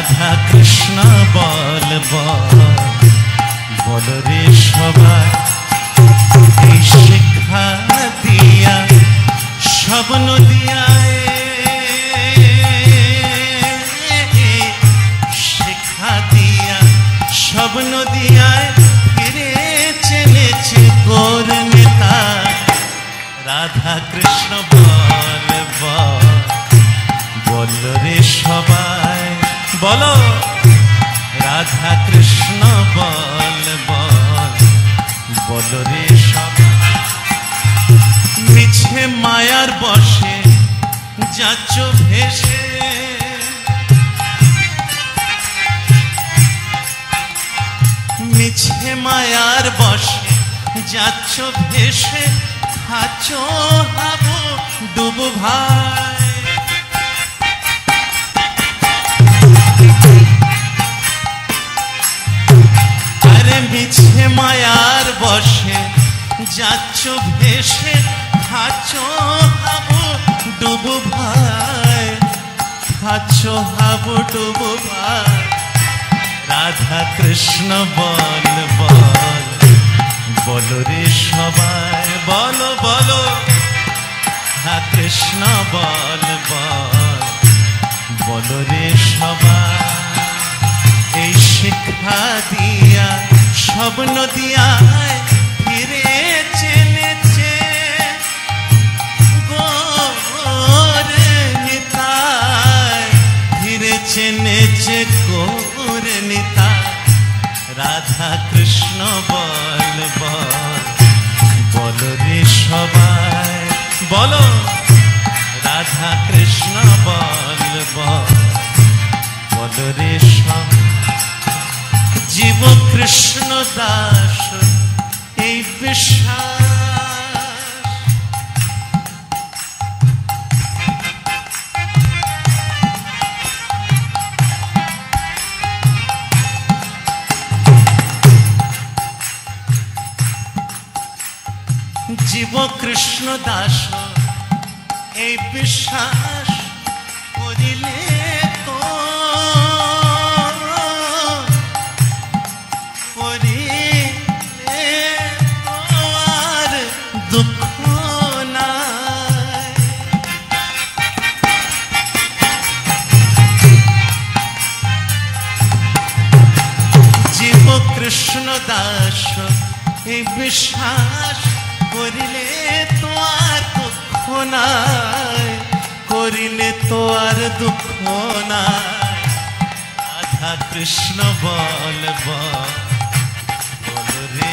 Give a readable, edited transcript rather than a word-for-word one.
রাধা কৃষ্ণ বল বল বল রে সবাই এই শিক্ষা দিয়া স্বপ্ন দিয়া শিক্ষা দিয়া স্বপ্ন দিয়া ফিরে চেনেছে গোর নেতা রাধা কৃষ্ণ বল বল বল রে সবাই বলো রাধা কৃষ্ণ বল বল বল রে সবাই মিছে মায়ার বসে যাচ্ছ ভেসে মিছে মায়ার বসে যাচ্ছ ভেসে খাচ্ছ হাবু ডুবু ভাই আরে মিছে মায়ার বসে যাচ্ছ ভেসে খাচ্ছ হাবু ডুবু ভাই খাচ্ছ হাবু ডুবু ভাই রাধা কৃষ্ণ বল বল বলো রে সবাই বলো বলো রাধা কৃষ্ণ বল বল বলো রে সবাই এই শিক্ষা দিয়া স্বপ্ন দিয়া ফিরে চেনেছে গোর নিতাই ফিরে চেনেছে গোর নিতাই রাধা কৃষ্ণ বল বল বলো রে সবাই বলো রাধা কৃষ্ণ বল বল বলো রে সবাই জীব কৃষ্ণ দাস এই বিশ্বাস জীব কৃষ্ণ দাস এই বিশ্বাস করিলে তো আর দুঃখ নাই জীব কৃষ্ণ দাস এই বিশ্বাস করিলে তো আর দুঃখ নাই করিলে তো আর দুঃখ নাই রাধা কৃষ্ণ বল বল রে